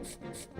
ค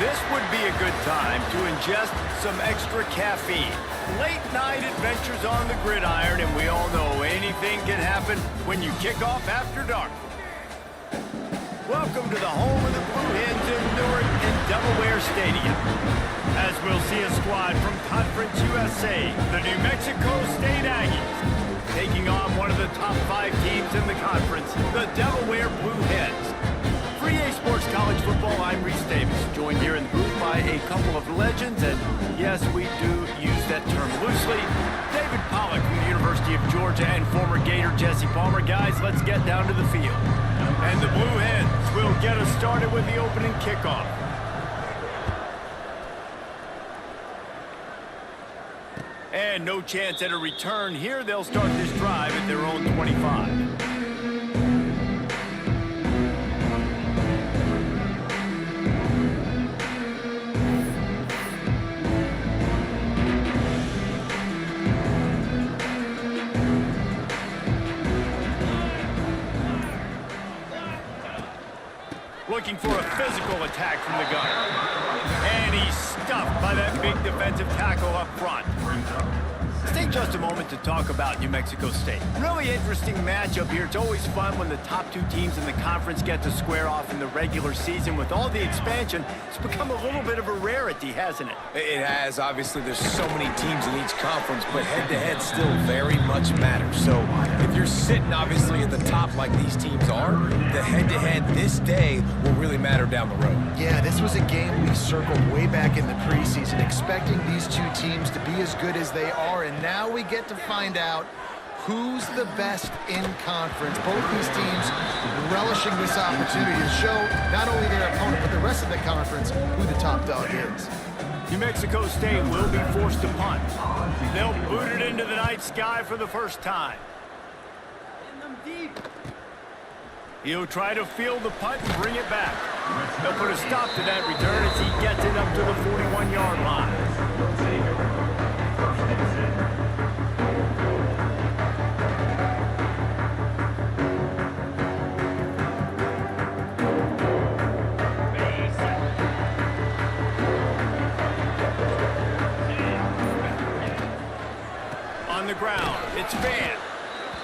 This would be a good time to ingest some extra caffeine. Late night adventures on the gridiron, and we all know anything can happen when you kick off after dark. Welcome to the home of the Blue Hens in Newark and Delaware Stadium. As we'll see a squad from Conference USA, the New Mexico State Aggies, taking on one of the top 5 teams in the conference, the Delaware Blue Hens. For EA Sports College Football, I'm Reese Davis, joined here in the booth by a couple of legends, and yes, we do use that term loosely. David Pollack from the University of Georgia and former Gator Jesse Palmer. Guys, let's get down to the field. And the Blue Hens will get us started with the opening kickoff. And no chance at a return here. They'll start this drive at their own 25. Looking for a physical attack from the gunner. And he's stuffed by that big defensive tackle up front. Let's take just a moment to talk about New Mexico State. Really interesting matchup here. It's always fun when the top 2 teams in the conference get to square off in the regular season. With all the expansion, it's become a little bit of a rarity, hasn't it? It has. Obviously, there's so many teams in each conference, but head-to-head still very much matters. So if you're sitting, obviously, at the top like these teams are, the head-to-head this day will really matter down the road. Yeah, this was a game we circled way back in the preseason, expecting these 2 teams to be as good as they are, and now we get to find out who's the best in conference. Both these teams relishing this opportunity to show not only their opponent, but the rest of the conference who the top dog is. New Mexico State will be forced to punt. They'll boot it into the night sky for the first time. He'll try to field the punt and bring it back. They'll put a stop to that return as he gets it up to the 41-yard line. On the ground, it's Van.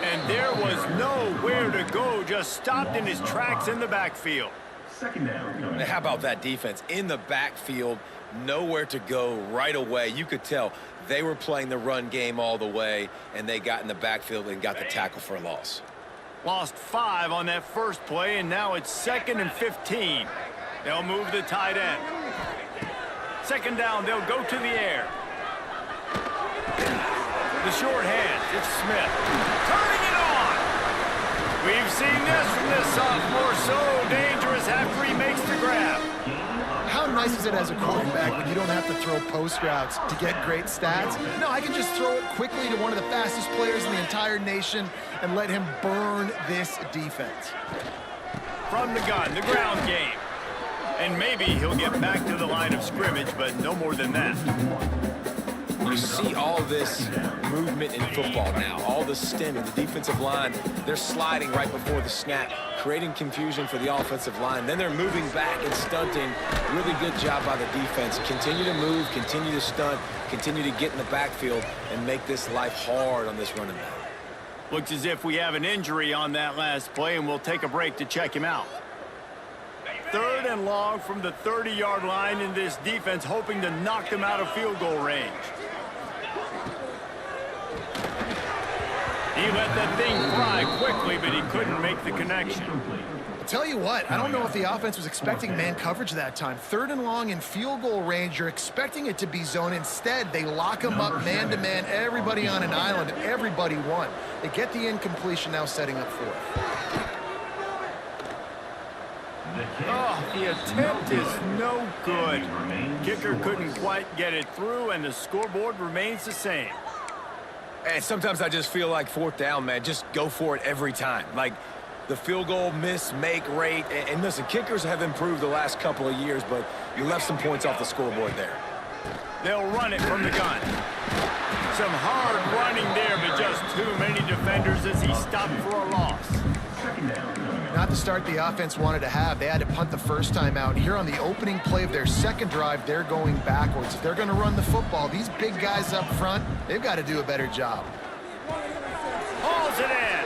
And there was nowhere to go, just stopped in his tracks in the backfield. Second down. How about that defense? In the backfield, nowhere to go right away. You could tell they were playing the run game all the way, and they got in the backfield and got the tackle for a loss. Lost 5 on that first play, and now it's 2nd and 15. They'll move the tight end. Second down, they'll go to the air. The short hand, it's Smith. Turning it on! We've seen this from this sophomore, so dangerous after he makes the grab. How nice is it as a quarterback when you don't have to throw post routes to get great stats? No, I can just throw it quickly to one of the fastest players in the entire nation and let him burn this defense. From the gun, the ground game. And maybe he'll get back to the line of scrimmage, but no more than that. You see all this movement in football now, all the stemming, the defensive line, they're sliding right before the snap, creating confusion for the offensive line. Then they're moving back and stunting. Really good job by the defense. Continue to move, continue to stunt, continue to get in the backfield and make this life hard on this running back. Looks as if we have an injury on that last play, and we'll take a break to check him out. 3rd and long from the 30-yard line, in this defense hoping to knock them out of field goal range. He let that thing fly quickly, but he couldn't make the connection. I'll tell you what, I don't know if the offense was expecting man coverage that time. 3rd and long in field goal range, you're expecting it to be zone. Instead, they lock him up man-to-man, everybody on an island, and everybody won. They get the incompletion, now setting up 4th. Oh, the attempt is no good. Kicker couldn't quite get it through, and the scoreboard remains the same. And sometimes I just feel like 4th down, man, just go for it every time. Like the field goal miss-make rate. And listen, kickers have improved the last couple of years, but you left some points off the scoreboard there. They'll run it from the gun. Some hard running there, but just too many defenders as he stopped for a loss. Now not the start the offense wanted to have. They had to punt the first time out. Here on the opening play of their second drive, they're going backwards. If they're going to run the football, these big guys up front, they've got to do a better job. Hauls it in.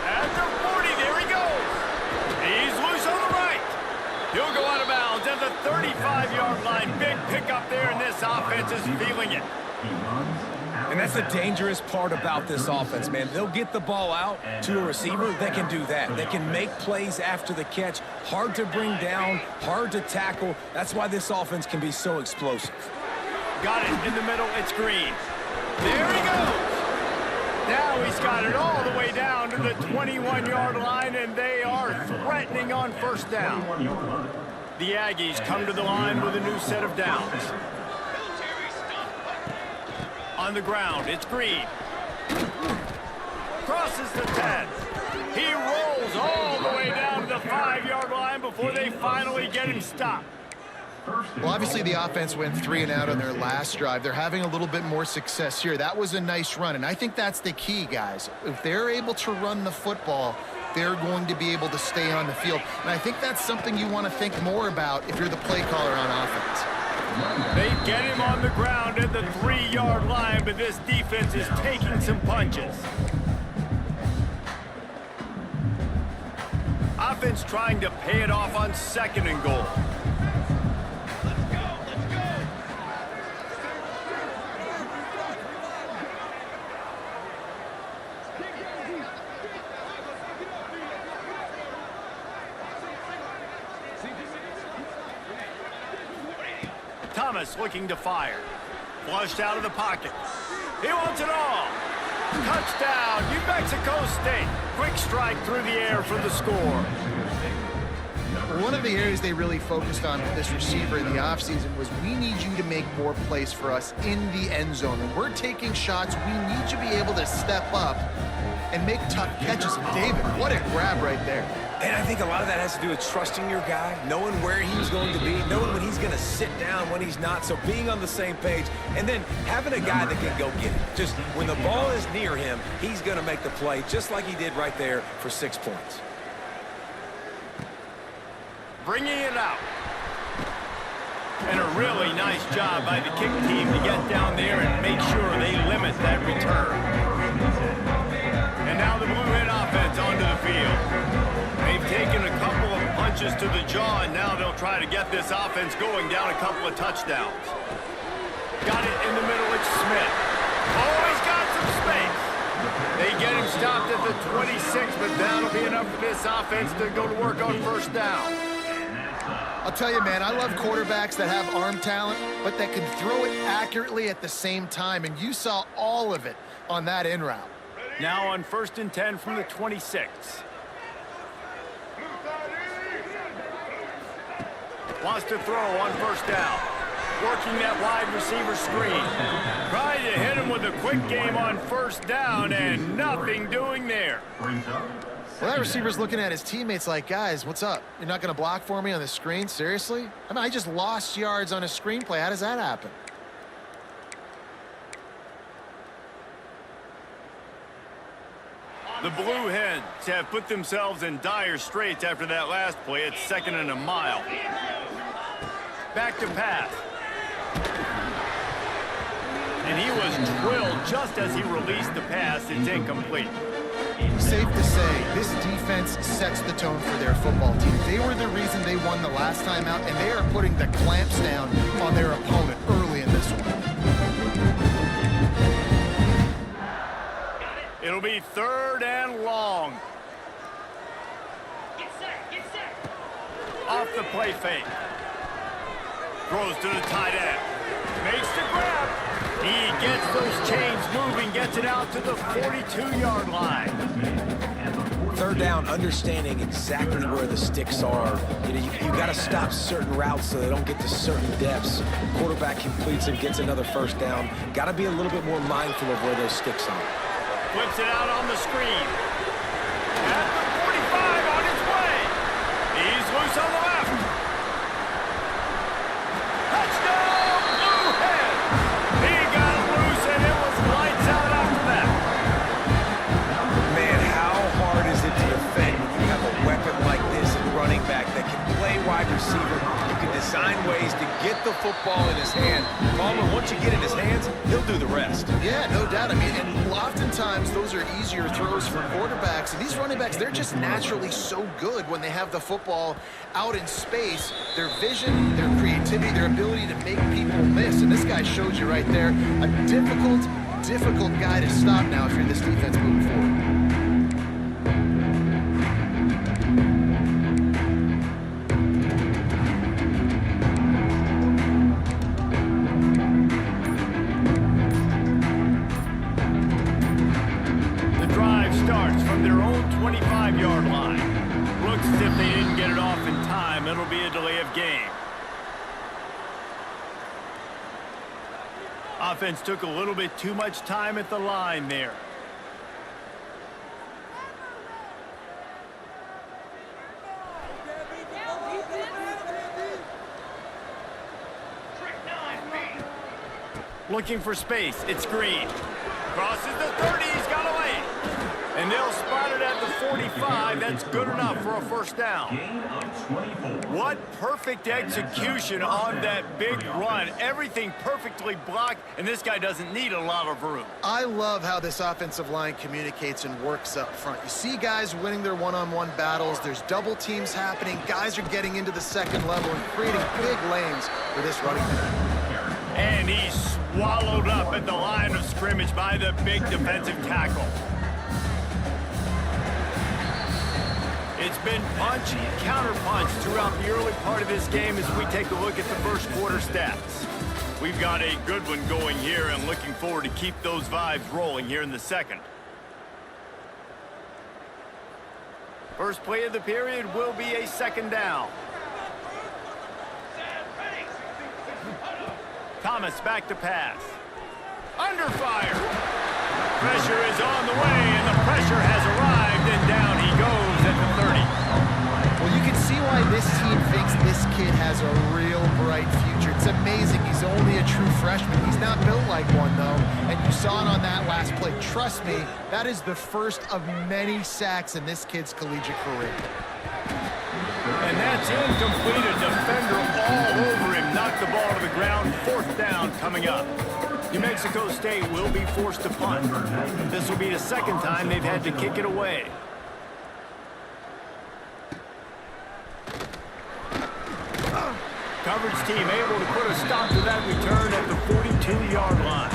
At the 40, there he goes. He's loose on the right. He'll go out of bounds at the 35-yard line. Big pickup there, and this offense is feeling it. And that's the dangerous part about this offense, man. They'll get the ball out to a receiver. They can do that. They can make plays after the catch. Hard to bring down, hard to tackle. That's why this offense can be so explosive. Got it in the middle. It's Green. There he goes. Now he's got it all the way down to the 21-yard line, and they are threatening on first down. The Aggies come to the line with a new set of downs. On the ground, it's Green. Crosses the 10. He rolls all the way down to the 5-yard line before they finally get him stopped. Well, obviously the offense went 3 and out on their last drive. They're having a little bit more success here. That was a nice run, and I think that's the key, guys. If they're able to run the football, they're going to be able to stay on the field. And I think that's something you want to think more about if you're the play caller on offense. They get him on the ground at the 3-yard line, but this defense is taking some punches. Offense trying to pay it off on 2nd and goal. Thomas looking to fire. Flushed out of the pocket. He wants it all. Touchdown, New Mexico State. Quick strike through the air for the score. One of the areas they really focused on with this receiver in the offseason was we need you to make more plays for us in the end zone. When we're taking shots, we need you to be able to step up and make tough catches. And David, what a grab right there. And I think a lot of that has to do with trusting your guy, knowing where he's going to be, knowing when he's going to sit down, when he's not, so being on the same page, and then having a guy that can go get it. Just when the ball is near him, he's going to make the play, just like he did right there for 6 points. Bringing it out. And a really nice job by the kick team to get down there and make sure they limit that return. And now the Blue Hen offense onto the field. They've taken a couple of punches to the jaw, and now they'll try to get this offense going down a couple of touchdowns. Got it in the middle, it's Smith. Oh, he's got some space. They get him stopped at the 26, but that'll be enough for this offense to go to work on first down. I'll tell you, man, I love quarterbacks that have arm talent, but that can throw it accurately at the same time, and you saw all of it on that in route. Now on 1st and 10 from the 26. Wants to throw on first down. Working that wide receiver screen. Trying to hit him with a quick game on first down, and nothing doing there. Well, that receiver's looking at his teammates like, guys, what's up? You're not going to block for me on the screen? Seriously? I mean, I just lost yards on a screenplay. How does that happen? The Blue Hens have put themselves in dire straits after that last play. It's 2nd and a mile. Back to pass. And he was drilled just as he released the pass. It's incomplete. Safe to say, this defense sets the tone for their football team. They were the reason they won the last time out, and they are putting the clamps down on their opponent early in this one. It'll be 3rd and long. Off the play fake. Throws to the tight end. Makes the grab. He gets those chains moving, gets it out to the 42-yard line. 3rd down, understanding exactly where the sticks are. You know, you got to stop certain routes so they don't get to certain depths. Quarterback completes and gets another 1st down. Got to be a little bit more mindful of where those sticks are. Flips it out on the screen. At the 45 on his way. He's loose on the left. Touchdown, Blue Hens. He got it loose, and it was lights out after that. Man, how hard is it to defend when you have a weapon like quarterback that can play wide receiver. You can design ways to get the football in his hand. Palmer, once you get in his hands, he'll do the rest. Yeah, no doubt. I mean, and oftentimes those are easier throws for quarterbacks. And these running backs, they're just naturally so good when they have the football out in space. Their vision, their creativity, their ability to make people miss. And this guy showed you right there, a difficult guy to stop now if you're this defense moving forward. The drive starts from their own 25-yard line. Looks as if they didn't get it off in time. It'll be a delay of game. Offense took a little bit too much time at the line there. Looking for space. It's Green. Crosses the 30. He's got away. And they'll spot it at the 45. That's good enough for a first down. What perfect execution on that big run. Everything perfectly blocked, and this guy doesn't need a lot of room. I love how this offensive line communicates and works up front. You see guys winning their one-on-one battles. There's double teams happening. Guys are getting into the second level and creating big lanes for this running back. And he's swallowed up at the line of scrimmage by the big defensive tackle. It's been punch, counter-punch throughout the early part of this game as we take a look at the first quarter stats. We've got a good one going here and looking forward to keep those vibes rolling here in the second. First play of the period will be a second down. Thomas back to pass. Under fire. Pressure is on the way, and the pressure has arrived, and down he goes at the 30. Well, you can see why this team thinks this kid has a real bright future. It's amazing. He's only a true freshman. He's not built like one, though, and you saw it on that last play. Trust me, that is the first of many sacks in this kid's collegiate career. And that's incomplete. A defender all over him. Knocked the ball to the ground. Fourth down coming up. New Mexico State will be forced to punt. This will be the second time they've had to kick it away. Coverage team able to put a stop to that return at the 42-yard line.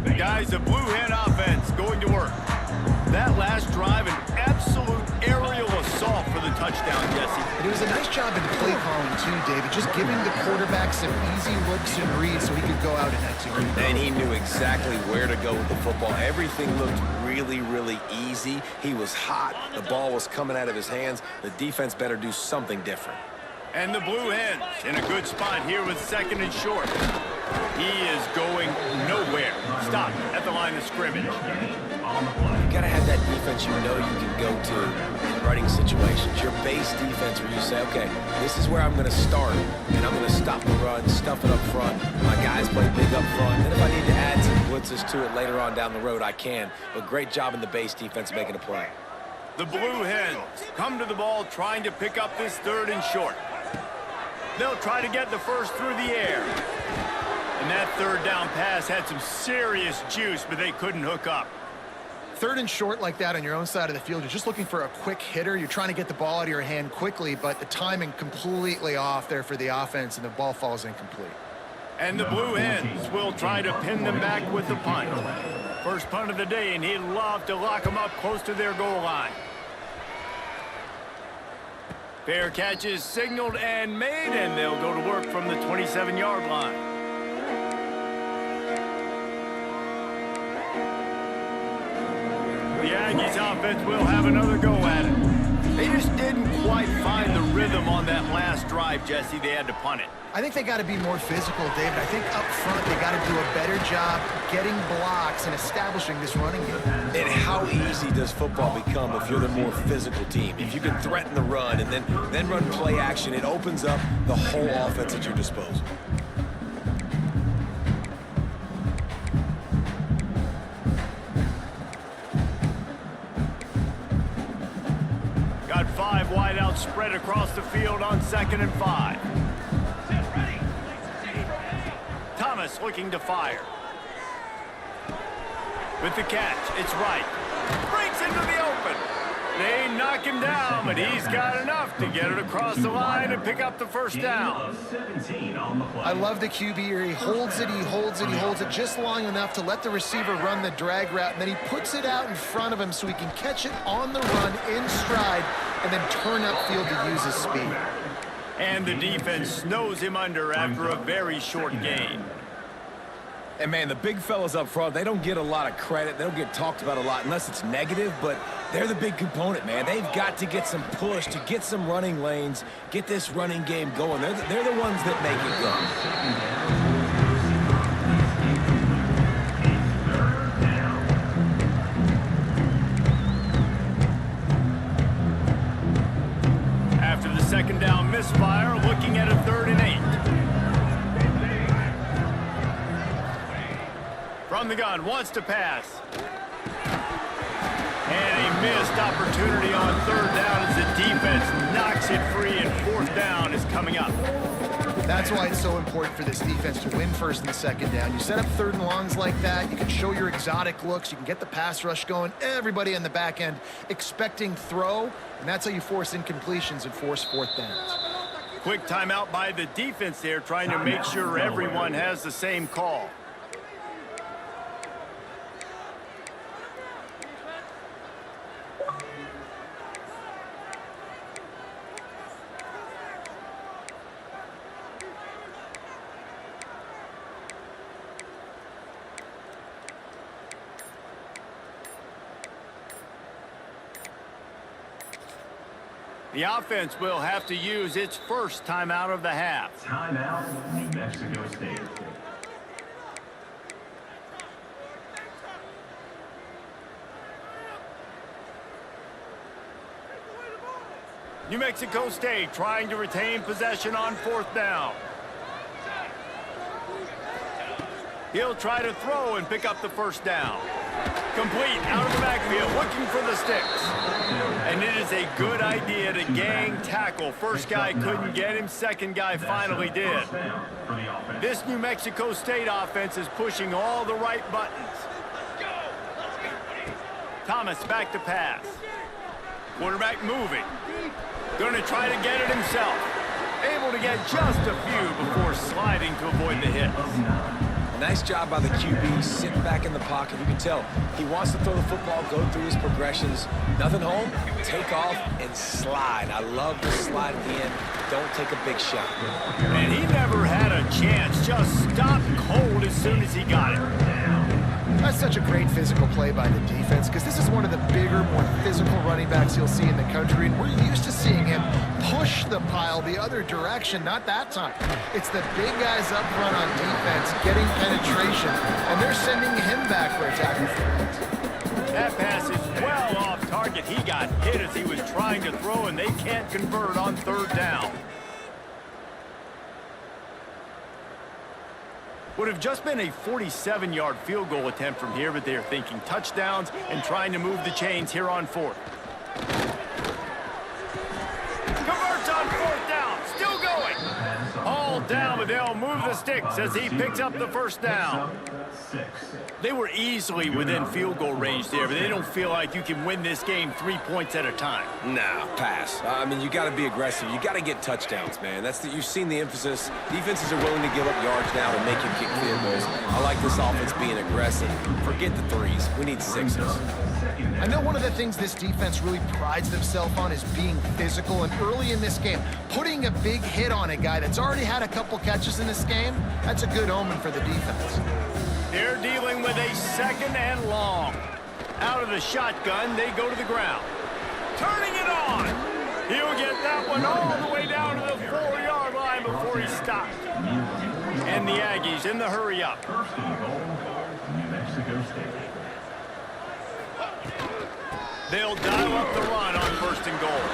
The guys, the Blue Hen offense going to work. That last drive, an absolute aerial assault for the touchdown, Jesse. And it was a nice job in play calling, too, David. Just giving the quarterback some easy looks and reads so he could go out and execute. And he knew exactly where to go with the football. Everything looked really easy. He was hot. The ball was coming out of his hands. The defense better do something different. And the Blue Hens in a good spot here with second and short. He is going nowhere. Stop at the line of scrimmage. You gotta have that defense you know you can go to in running situations. Your base defense where you say, okay, this is where I'm gonna start, and I'm gonna stop the run, stuff it up front. My guys play big up front, and if I need to add some blitzes to it later on down the road, I can. But great job in the base defense making a play. The Blue Hens come to the ball trying to pick up this third and short. They'll try to get the first through the air. And that third down pass had some serious juice, but they couldn't hook up. Third and short like that on your own side of the field, you're just looking for a quick hitter. You're trying to get the ball out of your hand quickly, but the timing completely off there for the offense, and the ball falls incomplete. And the Blue Hens will try to pin them back with the punt. First punt of the day, and he'd love to lock them up close to their goal line. Fair catch is signaled and made, and they'll go to work from the 27-yard line. The Aggies offense will have another go at it. They just didn't quite find the rhythm on that last drive, Jesse. They had to punt it. I think they got to be more physical, David. I think up front they got to do a better job getting blocks and establishing this running game. And how easy does football become if you're the more physical team? If you can threaten the run and then run play action, it opens up the whole offense at your disposal. Got 5 wideouts spread across the field on 2nd and 5. Thomas looking to fire. With the catch, it's right. Breaks into the open. They knock him down, but he's got enough to get it across the line and pick up the first down. I love the QB here. He holds it, he holds it, he holds it just long enough to let the receiver run the drag route, and then he puts it out in front of him so he can catch it on the run in stride and then turn upfield to use his speed. And the defense snows him under after a very short gain. And, man, the big fellas up front, they don't get a lot of credit. They don't get talked about a lot unless it's negative, but they're the big component, man. They've got to get some push, to get some running lanes, get this running game going. They're the ones that make it go. After the 2nd down misfire, looking at a 3rd and 8. From the gun, wants to pass. And a missed opportunity on 3rd down as the defense knocks it free, and 4th down is coming up. That's why it's so important for this defense to win 1st and 2nd down. You set up 3rd and longs like that, you can show your exotic looks, you can get the pass rush going, everybody in the back end expecting throw, and that's how you force incompletions and force 4th downs. Quick timeout by the defense there, trying to make sure everyone has the same call. The offense will have to use its first timeout of the half. Timeout, New Mexico State. New Mexico State trying to retain possession on 4th down. He'll try to throw and pick up the first down. Complete out of the backfield, looking for the sticks. And it is a good idea to gang tackle. First guy couldn't get him, second guy finally did. This New Mexico State offense is pushing all the right buttons. Thomas back to pass. Quarterback moving. Going to try to get it himself. Able to get just a few before sliding to avoid the hits. Nice job by the QB, sitting back in the pocket. You can tell he wants to throw the football, go through his progressions. Nothing home, take off, and slide. I love the slide at the end. Don't take a big shot. And he never had a chance. Just stopped cold as soon as he got it. That's such a great physical play by the defense because this is one of the bigger, more physical running backs you'll see in the country, and we're used to seeing him push the pile the other direction. Not that time. It's the big guys up front on defense getting penetration, and they're sending him back for a tackle for it. That pass is well off target. He got hit as he was trying to throw, and they can't convert on 3rd down. Would have just been a 47-yard field goal attempt from here, but they're thinking touchdowns and trying to move the chains here on 4th. Converts on 4th down, still going. All down, but they'll move the sticks as he picks up the first down. They were easily within field goal range there, but they don't feel like you can win this game 3 points at a time. Nah, pass. I mean, you got to be aggressive. You got to get touchdowns, man. You've seen the emphasis. Defenses are willing to give up yards now to make you kick field goals. I like this offense being aggressive. Forget the threes. We need 6s. I know one of the things this defense really prides themselves on is being physical, and early in this game, putting a big hit on a guy that's already had a couple catches in this game, that's a good omen for the defense. They're dealing with a 2nd and long. Out of the shotgun, they go to the ground. Turning it on. He'll get that one all the way down to the 4-yard line before he stops. And the Aggies in the hurry up. First and goal, New Mexico State. They'll dial up the run on 1st and goal.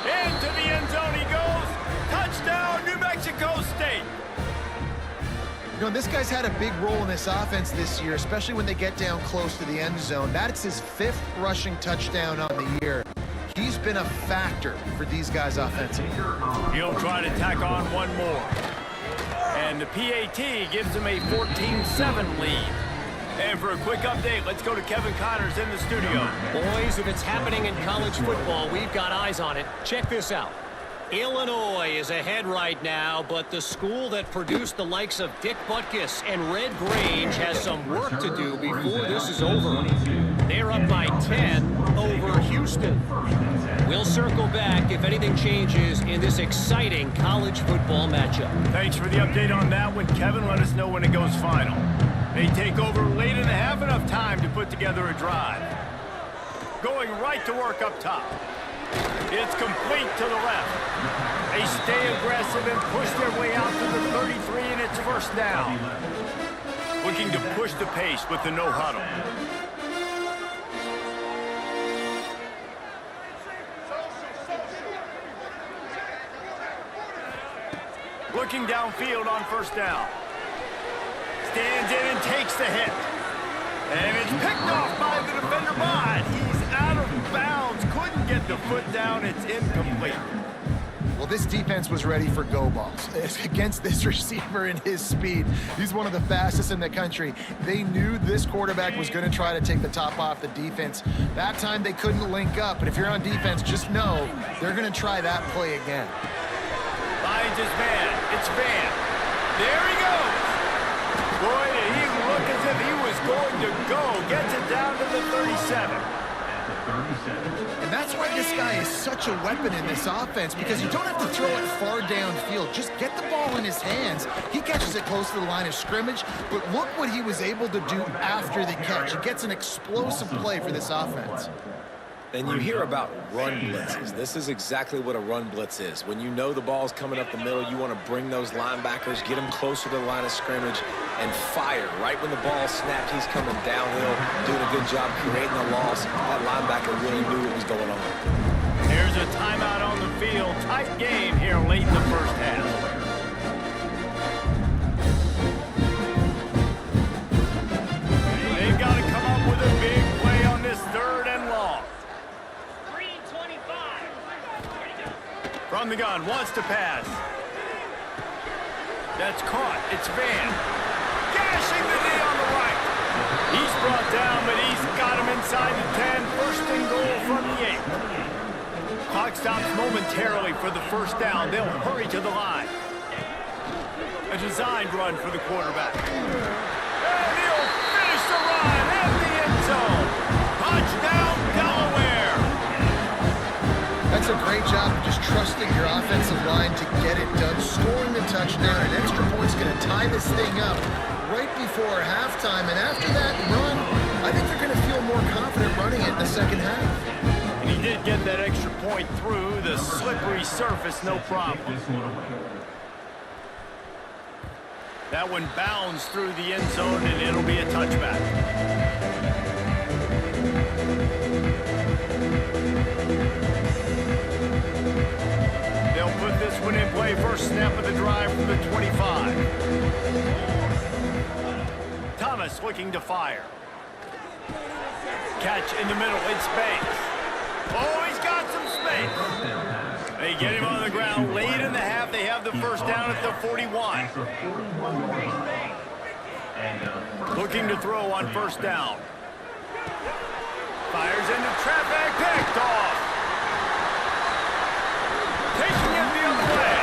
Into the end zone he goes. Touchdown, New Mexico State. You know, this guy's had a big role in this offense this year, especially when they get down close to the end zone. That's his 5th rushing touchdown on the year. He's been a factor for these guys offensively. He'll try to tack on one more. And the PAT gives him a 14-7 lead. And for a quick update, let's go to Kevin Connors in the studio. Boys, if it's happening in college football, we've got eyes on it. Check this out. Illinois is ahead right now, but the school that produced the likes of Dick Butkus and Red Grange has some work to do before this is over. They're up by 10 over Houston. We'll circle back if anything changes in this exciting college football matchup. Thanks for the update on that one, Kevin. Let us know when it goes final. They take over late in the half, enough time to put together a drive. Going right to work up top. It's complete to the left. They stay aggressive and push their way out to the 33, and it's first down. Looking to push the pace with the no huddle. Looking downfield on first down. Stands in and takes the hit. And it's picked off by the defender, but he's out of bounds. Couldn't get the foot down. It's incomplete. Well, this defense was ready for go balls against this receiver and his speed. He's one of the fastest in the country. They knew this quarterback was going to try to take the top off the defense. That time they couldn't link up, but if you're on defense, just know they're going to try that play again. Finds his man. It's Van. There he goes. Boy, did he look as if he was going to go. Gets it down to the 37. And that's why this guy is such a weapon in this offense, because you don't have to throw it far downfield. Just get the ball in his hands. He catches it close to the line of scrimmage, but look what he was able to do after the catch. He gets an explosive play for this offense. And you hear about run blitzes. This is exactly what a run blitz is. When you know the ball's coming up the middle, you want to bring those linebackers, get them closer to the line of scrimmage, and fire. Right when the ball snapped, he's coming downhill, doing a good job creating a loss. That linebacker really knew what was going on. There's a timeout on the field. Tight game here late in the first half. They've got to come up with a big play on this third and long. From the gun, wants to pass. That's caught. It's Van. Gashing the knee on the right. He's brought down, but he's got him inside the 10. First and goal from the 8. Clock stops momentarily for the first down. They'll hurry to the line. A designed run for the quarterback. And he'll finish the run at the end zone. Touchdown, Delaware. That's a great job of just trusting your offensive line to get it done, scoring the touchdown. An extra point's going to tie this thing up right before halftime. And after that run, I think they're going to feel more confident running it in the second half. And he did get that extra point through the slippery surface, no problem. That one bounds through the end zone, and it'll be a touchback. They'll put this one in play. First snap of the drive from the 25. Thomas looking to fire. Catch in the middle. It's space. Oh, he's got some space. They get him on the ground late in the half. They have the first down at the 41. Looking to throw on first down. Fires into traffic. Picked off. Taking it the other way.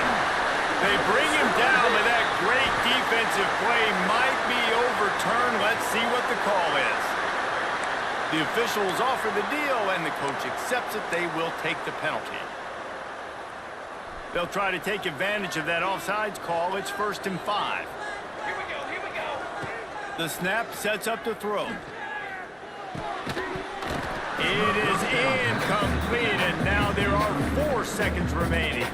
They bring him down, but that great defensive play might be overturned. Let's see what the call is. The officials offer the deal, and the coach accepts it. They will take the penalty. They'll try to take advantage of that offsides call. It's 1st and 5. Here we go. The snap sets up the throw. It is incomplete, and now there are 4 seconds remaining.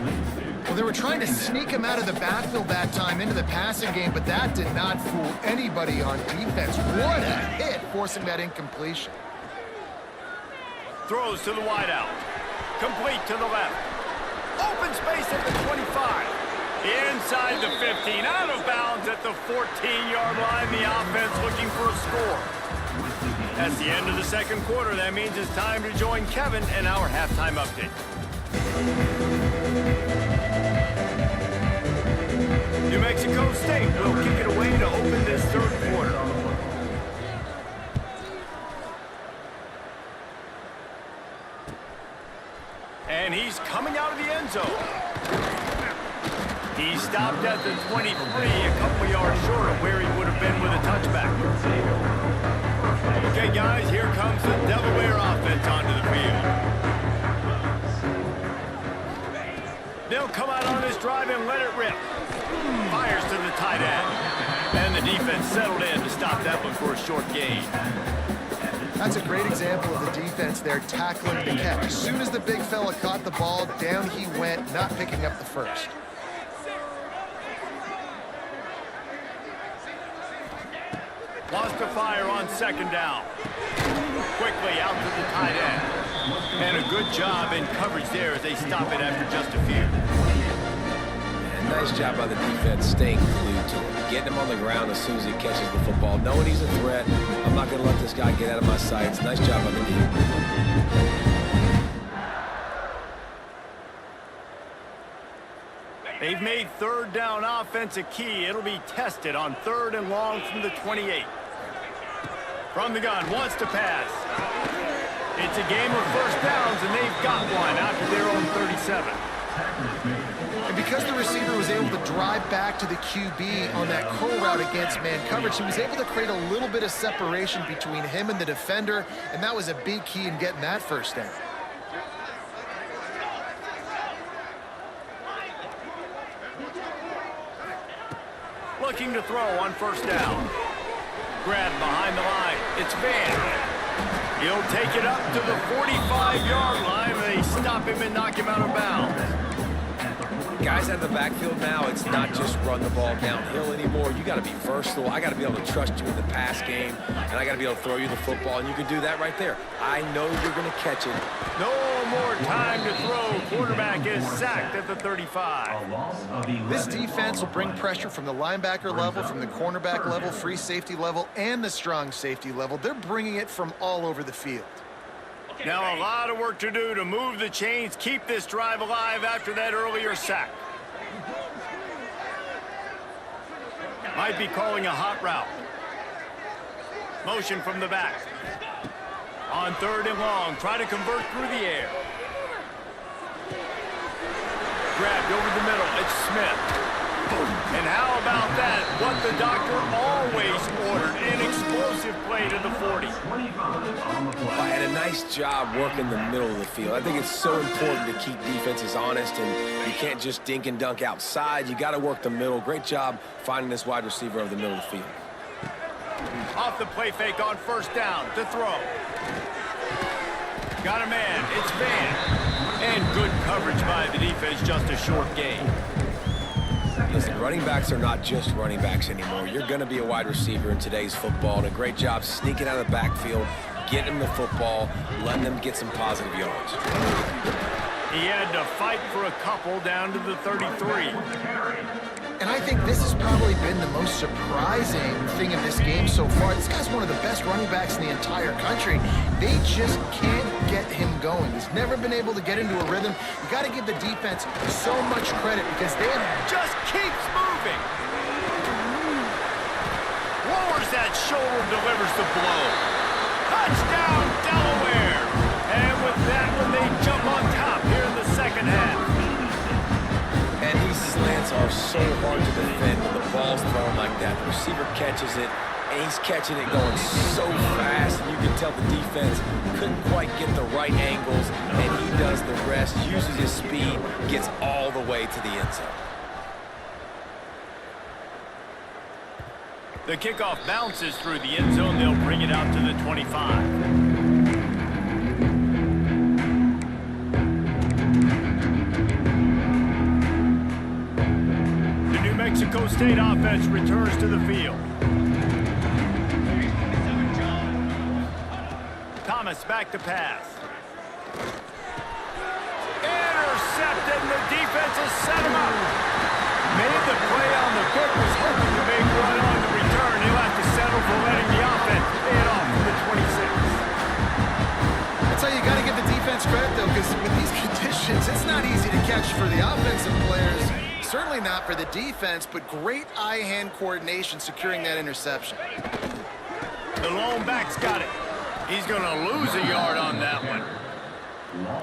Well, they were trying to sneak him out of the backfield that time into the passing game, but that did not fool anybody on defense. What a hit, forcing that incompletion. Throws to the wideout. Complete to the left. Open space at the 25. Inside the 15. Out of bounds at the 14-yard line. The offense looking for a score. That's the end of the second quarter. That means it's time to join Kevin in our halftime update. New Mexico State will kick it away to open this third quarter. And he's coming out of the end zone. He stopped at the 23, a couple yards short of where he would have been with a touchback. Okay, guys, here comes the Delaware offense onto the field. They'll come out on this drive and let it rip. Fires to the tight end. And the defense settled in to stop that one for a short gain. That's a great example of the defense there tackling the catch. As soon as the big fella caught the ball, down he went, not picking up the first. Lost to fire on second down. Quickly out to the tight end. And a good job in coverage there as they stop it after just a few. And nice job by the defense staying glued to him. Getting him on the ground as soon as he catches the football. Knowing he's a threat. I'm not going to let this guy get out of my sights. Nice job by the defense. They've made third down offense a key. It'll be tested on 3rd and long from the 28. From the gun, wants to pass. It's a game of first downs, and they've got one after their own 37. And because the receiver was able to drive back to the QB on that curl route against man coverage, he was able to create a little bit of separation between him and the defender, and that was a big key in getting that first down. Looking to throw on first down. Grab behind the line. It's Van. He'll take it up to the 45-yard line. They stop him and knock him out of bounds. Guys out of the backfield now, it's not just run the ball downhill anymore. You got to be versatile. I got to be able to trust you in the pass game, and I got to be able to throw you the football, and you can do that right there. I know you're going to catch it. No more time to throw. Quarterback is sacked at the 35. This defense will bring pressure from the linebacker level, from the cornerback level, free safety level, and the strong safety level. They're bringing it from all over the field. Now a lot of work to do to move the chains, keep this drive alive after that earlier sack. Might be calling a hot route. Motion from the back. On 3rd and long, try to convert through the air. Grabbed over the middle, it's Smith. And how about that? What the doctor always ordered, an explosive play to the 40. I had a nice job working the middle of the field. I think it's so important to keep defenses honest, and you can't just dink and dunk outside. You got to work the middle. Great job finding this wide receiver over the middle of the field. Off the play fake on first down to throw. Got a man, it's Van. And good coverage by the defense, just a short gain. Listen, running backs are not just running backs anymore. You're going to be a wide receiver in today's football, and a great job sneaking out of the backfield, getting them the football, letting them get some positive yards. He had to fight for a couple down to the 33. And I think this has probably been the most surprising thing of this game so far. This guy's one of the best running backs in the entire country. They just can't get him going. He's never been able to get into a rhythm. You got to give the defense so much credit because they just keeps moving. Lowers that shoulder, delivers the blow. Touchdown, Delaware. And with that one, they jump on top here in the second half. And these slants are so hard to defend when the ball's thrown like that. The receiver catches it, and he's catching it going so fast, and you can tell the defense couldn't quite get the right angles, and he does the rest, uses his speed, gets all the way to the end zone. The kickoff bounces through the end zone. They'll bring it out to the 25. Mexico State offense returns to the field. Thomas back to pass. Intercepted, and the defense has set him up. Made the play on the pick, was hoping to make one on the return. He'll have to settle for letting the offense pay it off to the 26. catch for the offensive players, certainly not for the defense, but great eye-hand coordination securing that interception. The lone back's got it. He's going to lose a yard on that one.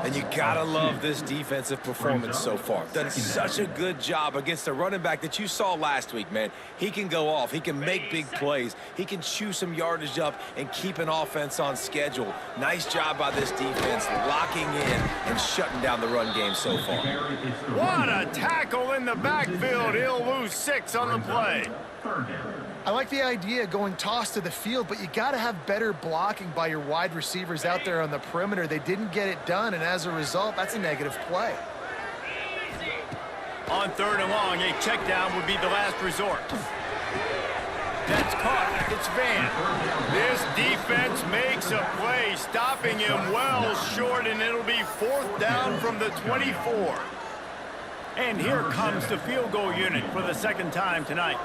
And you gotta love this defensive performance so far. Done such a good job against the running back that you saw last week, man. He can go off. He can make big plays. He can chew some yardage up and keep an offense on schedule. Nice job by this defense locking in and shutting down the run game so far. What a tackle in the backfield. He'll lose 6 on the play. I like the idea of going toss to the field, but you got to have better blocking by your wide receivers out there on the perimeter. They didn't get it done, and as a result, that's a negative play. On 3rd and long, a check down would be the last resort. That's caught. It's Van. This defense makes a play, stopping him well short, and it'll be 4th down from the 24. And here comes the field goal unit for the 2nd time tonight.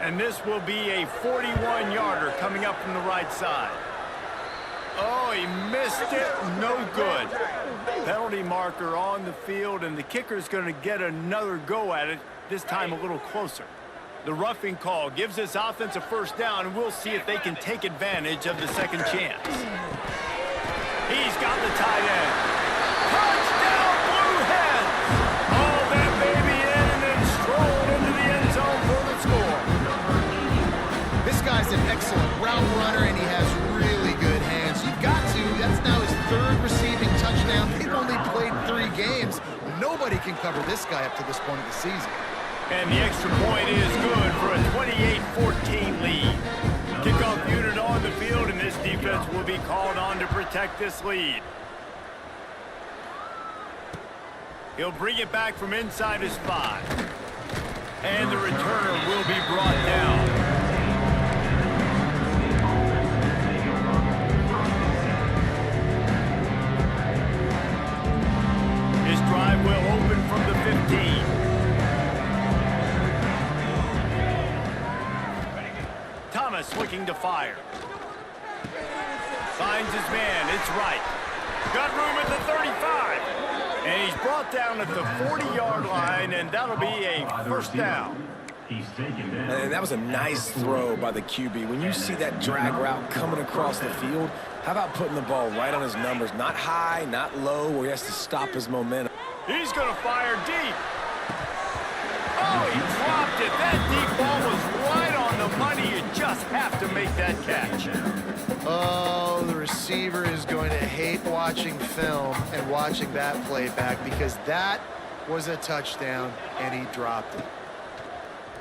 And this will be a 41-yarder coming up from the right side. Oh, he missed it. No good. Penalty marker on the field, and the kicker's going to get another go at it, this time a little closer. The roughing call gives this offense a 1st down, and we'll see if they can take advantage of the 2nd chance. He's got the tight end. Touchdown, Blue Hens! Hauled that baby in and then strolled into the end zone for the score. This guy's an excellent route runner, and he has really good hands. You've got to. That's now his 3rd receiving touchdown. They've only played 3 games. Nobody can cover this guy up to this point of the season. And the extra point is good for a 28-14 lead. Kickoff unit on the field, and this defense will be called on to protect this lead. He'll bring it back from inside his 5. And the returner will be brought down. His drive will open from the 15. Thomas looking to fire. Finds his man. It's right. Got room at the 35. And he's brought down at the 40-yard line, and that'll be a 1st down. And that was a nice throw by the QB. When you see that drag route coming across the field, how about putting the ball right on his numbers? Not high, not low, where he has to stop his momentum. He's going to fire deep. Oh, he dropped it. That deep ball was right on the money. You just have to make that catch. Oh, the receiver is going to hate watching film and watching that play back because that was a touchdown, and he dropped it.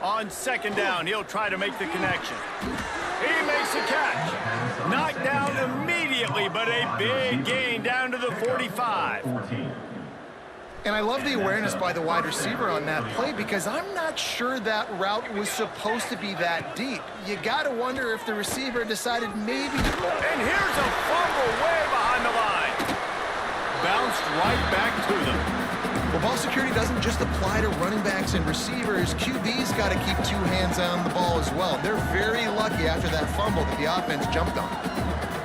On 2nd down, he'll try to make the connection. He makes a catch. Knocked down immediately, but a big gain down to the 45. And I love the awareness by the wide receiver on that play because I'm not sure that route was supposed to be that deep. You got to wonder if the receiver decided maybe. And here's a fumble way behind the line. Bounced right back to them. Well, ball security doesn't just apply to running backs and receivers. QB's got to keep 2 hands on the ball as well. They're very lucky after that fumble that the offense jumped on.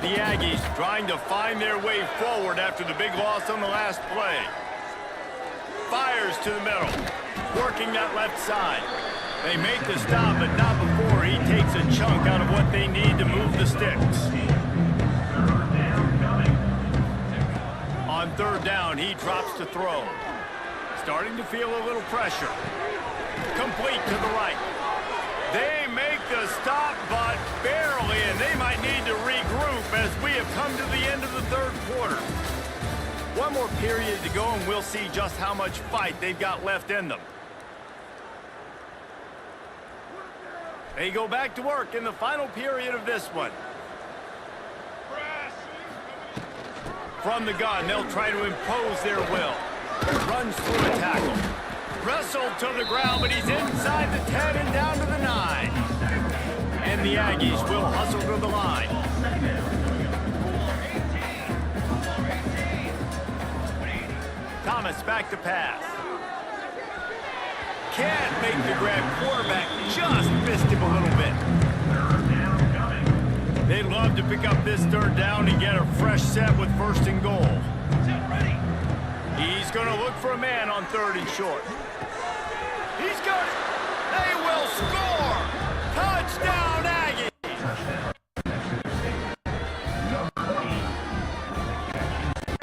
The Aggies trying to find their way forward after the big loss on the last play. Fires to the middle, working that left side. They make the stop, but not before he takes a chunk out of what they need to move the sticks. On 3rd down, he drops to throw. Starting to feel a little pressure. Complete to the right. They make the stop, but barely, and they might need to regroup as we have come to the end of the 3rd quarter. One more period to go, and we'll see just how much fight they've got left in them. They go back to work in the final period of this one. From the gun, they'll try to impose their will. Runs through a tackle. Wrestled to the ground, but he's inside the 10 and down to the 9. And the Aggies will hustle to the line. Thomas back to pass. Can't make the grab. Quarterback just missed him a little bit. They'd love to pick up this 3rd down and get a fresh set with 1st and goal. He's He's going to look for a man on 3rd and short. He's got it. They will score. Touchdown, Aggies.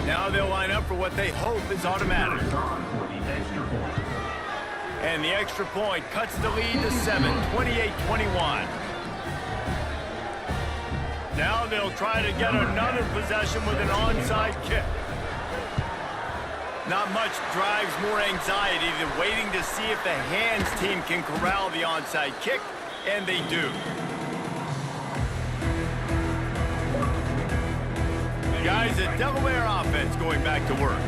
Now they'll line up for what they hope is automatic. And the extra point cuts the lead to 7, 28-21. Now they'll try to get another possession with an onside kick. Not much drives more anxiety than waiting to see if the hands team can corral the onside kick, and they do. Guys, the Delaware offense going back to work.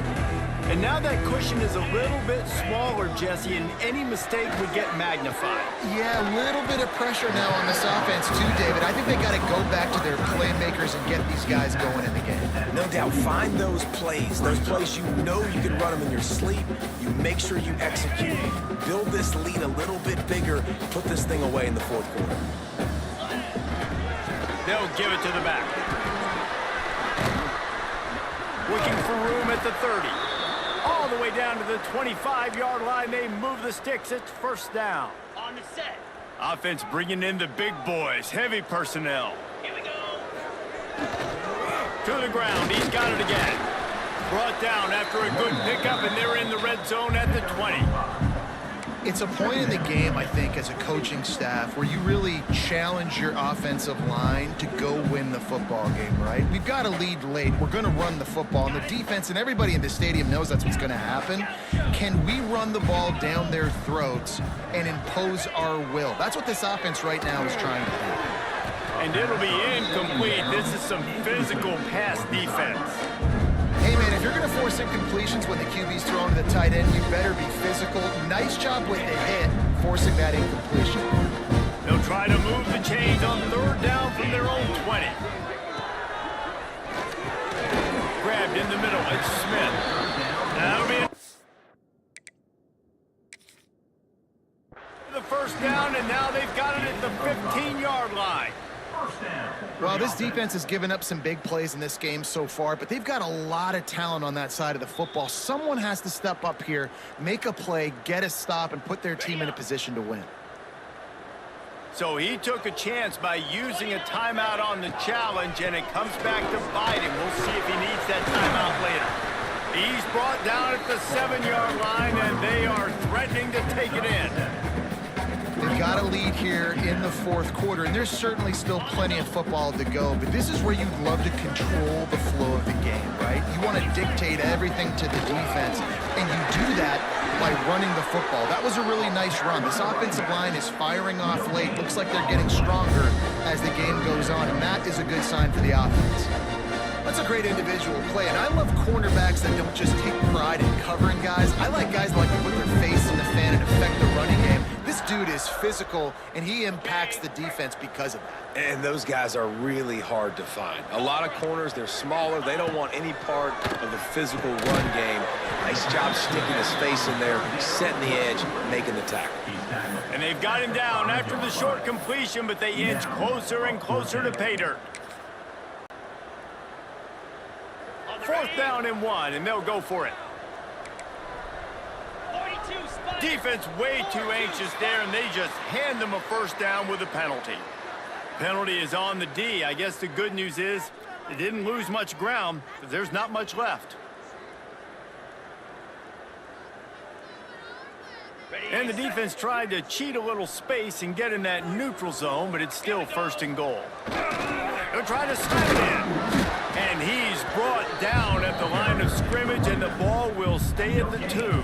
And now that cushion is a little bit smaller, Jesse, and any mistake would get magnified. Yeah, a little bit of pressure now on this offense too, David. I think they got to go back to their playmakers and get these guys going in the game. No doubt. Find those plays you know you can run them in your sleep. You make sure you execute. Build this lead a little bit bigger. Put this thing away in the 4th quarter. They'll give it to the back. Looking for room at the 30. All the way down to the 25-yard line. They move the sticks. It's 1st down. On the set. Offense bringing in the big boys. Heavy personnel. Here we go. To the ground. He's got it again. Brought down after a good pickup, and they're in the red zone at the 20. It's a point in the game, I think, as a coaching staff, where you really challenge your offensive line to go win the football game, right? We've got a lead late. We're going to run the football. And the defense and everybody in the stadium knows that's what's going to happen. Can we run the ball down their throats and impose our will? That's what this offense right now is trying to do. And it'll be incomplete. This is some physical pass defense. Hey, man, if you're going to force incompletions when the QB's throwing to the tight end, you better be physical. Nice job with the hit, forcing that incompletion. They'll try to move the chains on 3rd down from their own 20. Grabbed in the middle. It's Smith. That'll be the 1st down, and now they've got it at the 15-yard line. Well, this defense has given up some big plays in this game so far, but they've got a lot of talent on that side of the football. Someone has to step up here, make a play, get a stop, and put their team in a position to win. So he took a chance by using a timeout on the challenge, and it comes back to bite him. We'll see if he needs that timeout later. He's brought down at the 7-yard line, and they are threatening to take it in. They've got a lead here in the 4th quarter, and there's certainly still plenty of football to go, but this is where you'd love to control the flow of the game, right? You want to dictate everything to the defense, and you do that by running the football. That was a really nice run. This offensive line is firing off late. Looks like they're getting stronger as the game goes on, and that is a good sign for the offense. That's a great individual play, and I love cornerbacks that don't just take pride in covering guys. I like guys that like to put their face in the fan and affect the running game. This dude is physical, and he impacts the defense because of that. And those guys are really hard to find. A lot of corners, they're smaller. They don't want any part of the physical run game. Nice job sticking his face in there, setting the edge, making the tackle. And they've got him down after the short completion, but they inch closer and closer to pay dirt. 4th down and 1, and they'll go for it. Defense way too anxious there, and they just hand them a 1st down with a penalty. Penalty is on the D. I guess the good news is they didn't lose much ground, but there's not much left. And the defense tried to cheat a little space and get in that neutral zone, but it's still 1st and goal. They'll try to snap it in. And he's brought down at the line of scrimmage, and the ball will stay at the 2.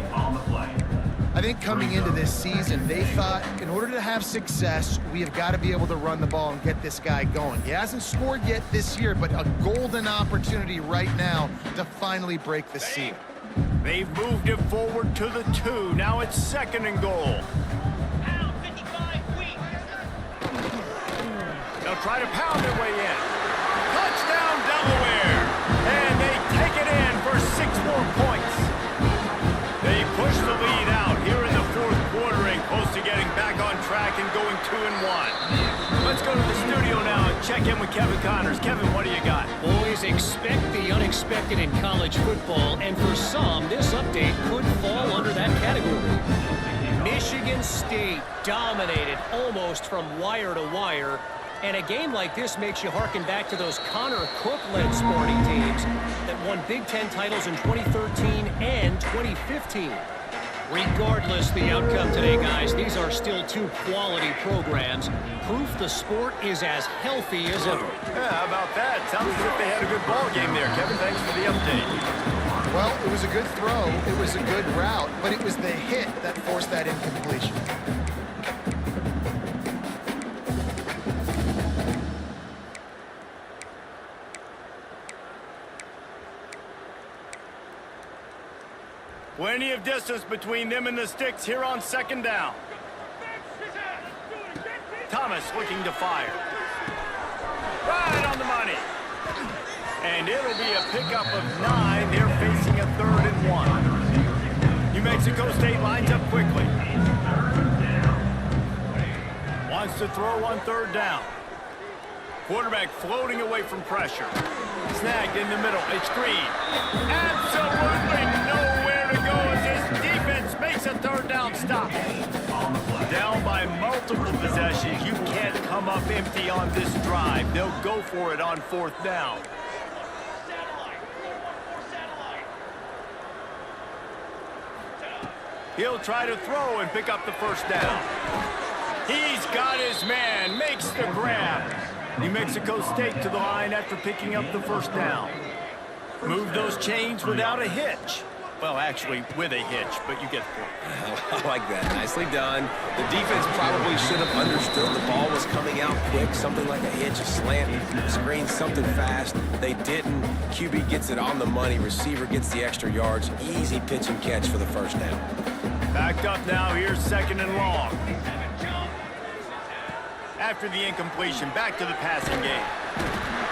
I think coming into this season, they thought in order to have success, we have got to be able to run the ball and get this guy going. He hasn't scored yet this year, but a golden opportunity right now to finally break the seal. They've moved it forward to the 2. Now it's 2nd and goal. They'll try to pound their way in. Touchdown, Delaware! And they take it in for 6 more points. They push the lead out here in the 4th quarter and close to getting back on track and going 2-1. Let's go to the studio now and check in with Kevin Connors. Kevin, what do you got? Boys, Fans, expect the unexpected in college football, and for some, this update could fall under that category. Michigan State dominated almost from wire to wire, and a game like this makes you harken back to those Connor Cook-led Sparty teams that won Big Ten titles in 2013 and 2015. Regardless the outcome today, guys, these are still two quality programs. Proof the sport is as healthy as ever. Yeah, how about that? Sounds as if they had a good ball game there. Kevin, thanks for the update. Well, it was a good throw, it was a good route, but it was the hit that forced that incompletion. Plenty of distance between them and the sticks here on second down. Thomas looking to fire. Right on the money. And it'll be a pickup of 9. They're facing a 3rd and 1. New Mexico State lines up quickly. Wants to throw on 3rd down. Quarterback floating away from pressure. Snagged in the middle. It's Green. Absolutely nowhere to go as this defense makes a 3rd down stop. Down by multiple possessions. You can't come up empty on this drive. They'll go for it on 4th down. He'll try to throw and pick up the 1st down. He's got his man. Makes the grab. New Mexico State to the line after picking up the 1st down. Move those chains without a hitch. Well, actually, with a hitch, but you get the point. I like that. Nicely done. The defense probably should have understood the ball was coming out quick, something like a hitch, a slant, screen, something fast. They didn't. QB gets it on the money. Receiver gets the extra yards. Easy pitch and catch for the 1st down. Backed up now. Here's 2nd and long. After the incompletion, back to the passing game.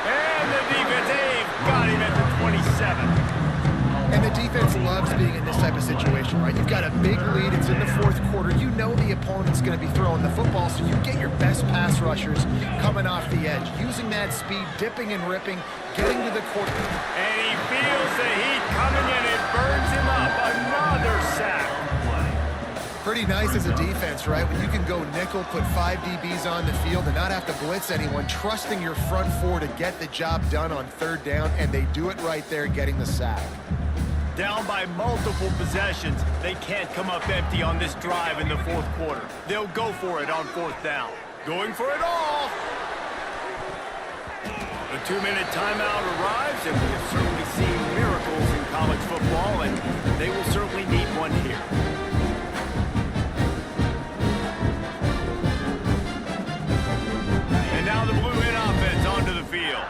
And the defense, they've got him at the 27. And the defense loves being in this type of situation, right? You've got a big lead. It's in the 4th quarter. You know the opponent's going to be throwing the football, so you get your best pass rushers coming off the edge, using that speed, dipping and ripping, getting to the quarter. And he feels the heat coming in. It burns him up. Another sack. Pretty nice as a defense, right? When you can go nickel, put 5 DBs on the field and not have to blitz anyone, trusting your front 4 to get the job done on 3rd down, and they do it right there, getting the sack. Down by multiple possessions. They can't come up empty on this drive in the 4th quarter. They'll go for it on 4th down. Going for it all. The 2-minute timeout arrives, and we've certainly seen miracles in college football, and they will certainly need one here. And now the Blue Hit offense onto the field.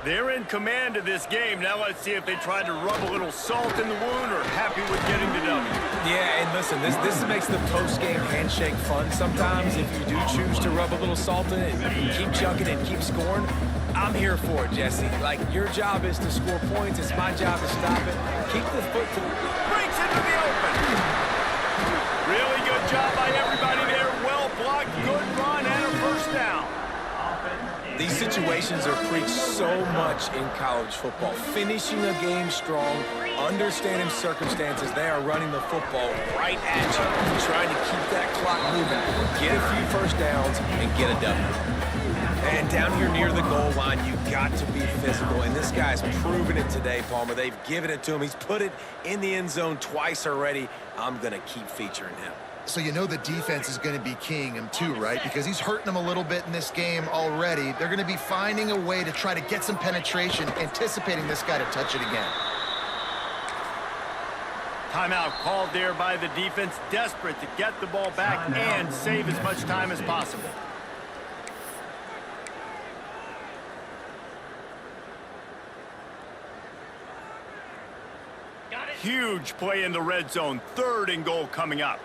They're in command of this game. Now let's see if they try to rub a little salt in the wound or happy with getting the W. Yeah, and listen, this makes the post-game handshake fun sometimes. If you do choose to rub a little salt in it and keep chucking and keep scoring, I'm here for it, Jesse. Like, your job is to score points. It's my job to stop it. Keep the foot to... Breaks into the open. Really good job by everybody there. Well blocked, good run, and a 1st down. These situations are preached so much in college football. Finishing a game strong, understanding circumstances. They are running the football right at you, trying to keep that clock moving, get a few 1st downs, and get a W. And down here near the goal line, you got to be physical. And this guy's proven it today, Palmer. They've given it to him. He's put it in the end zone twice already. I'm going to keep featuring him. So you know the defense is going to be keying him too, right? Because he's hurting them a little bit in this game already. They're going to be finding a way to try to get some penetration, anticipating this guy to touch it again. Timeout called there by the defense, desperate to get the ball back and save as much time as possible. Huge play in the red zone. 3rd and goal coming up.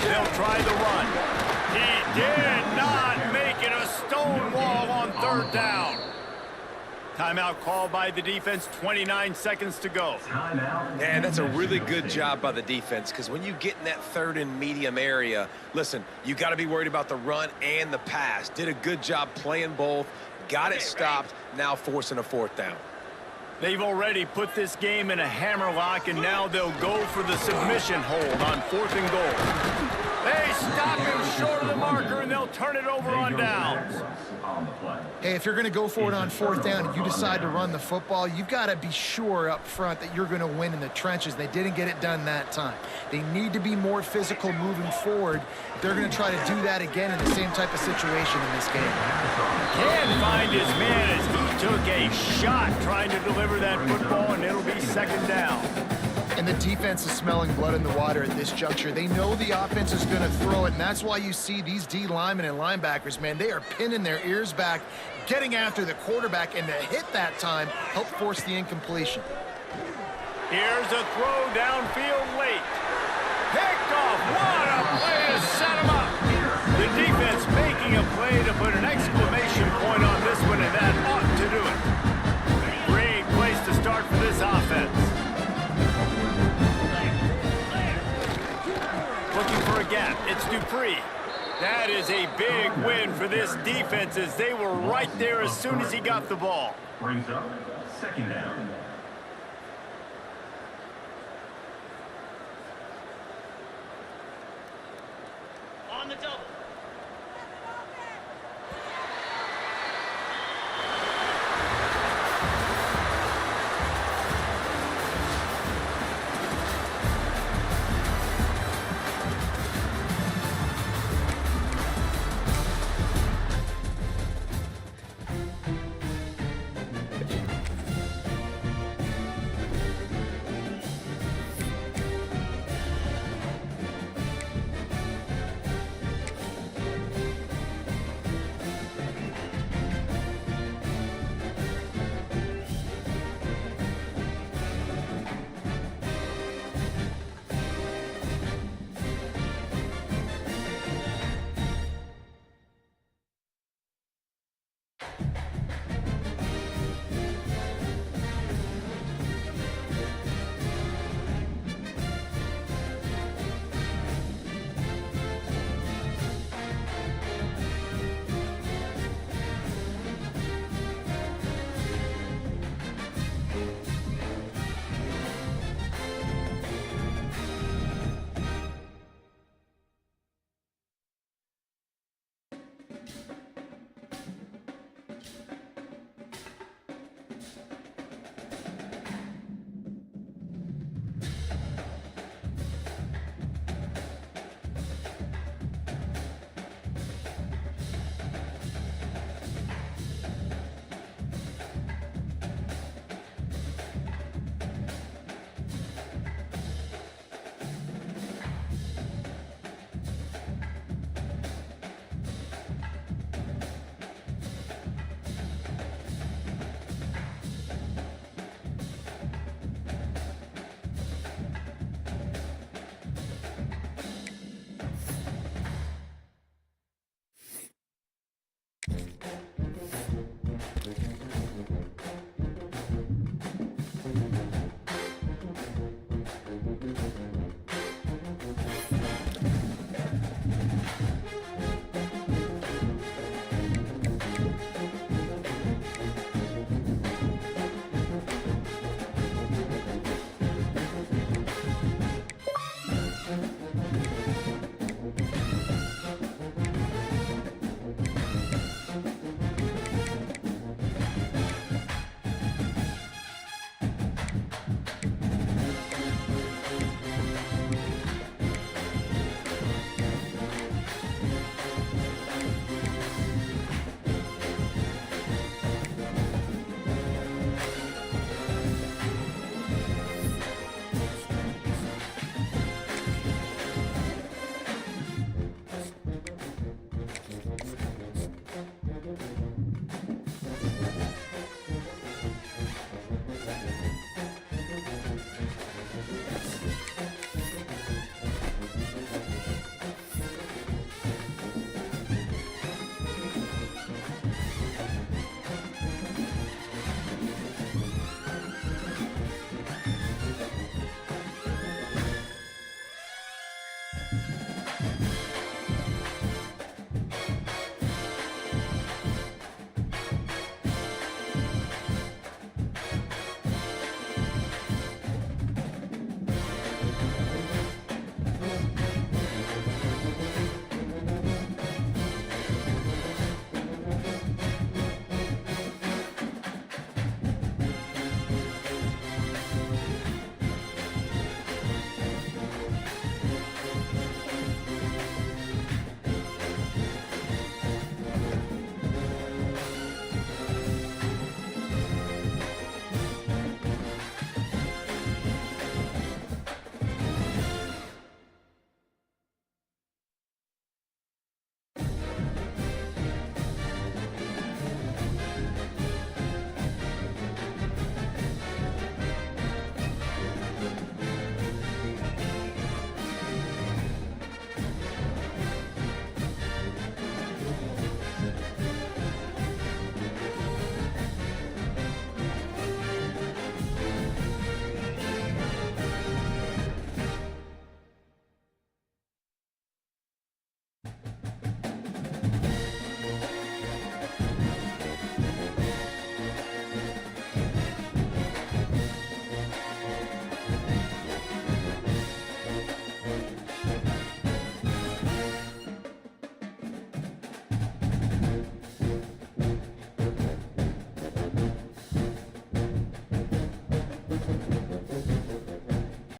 They'll try the run. He did not make it. A stone wall on 3rd down. Timeout called by the defense, 29 seconds to go. Timeout. And that's a really New good Mexico job by the defense, because when you get in that third and medium area, listen, you got to be worried about the run and the pass. Did a good job playing both, got it stopped, now forcing a fourth down. They've already put this game in a hammerlock, and now they'll go for the submission hold on 4th and goal. They stop him short of the marker, and they'll turn it over on downs. on the play. Hey, if you're going to go for it on 4th down and you decide to run the football, you've got to be sure up front that you're going to win in the trenches. They didn't get it done that time. They need to be more physical moving forward. They're going to try to do that again in the same type of situation in this game. Can't find his man as he took a shot trying to deliver that football, and it'll be 2nd down. And the defense is smelling blood in the water at this juncture. They know the offense is going to throw it, and that's why you see these D linemen and linebackers, man, they are pinning their ears back, getting after the quarterback, and the hit that time helped force the incompletion. Here's a throw downfield late. Picked off. What a play to set him up. The defense making a play to put an exclamation point on this one, and that ought to do it. Great place to start for this offense. Looking for a gap. It's Dupree. That is a big win for this defense, as they were right there as soon as he got the ball. Brings up 2nd down. On the double.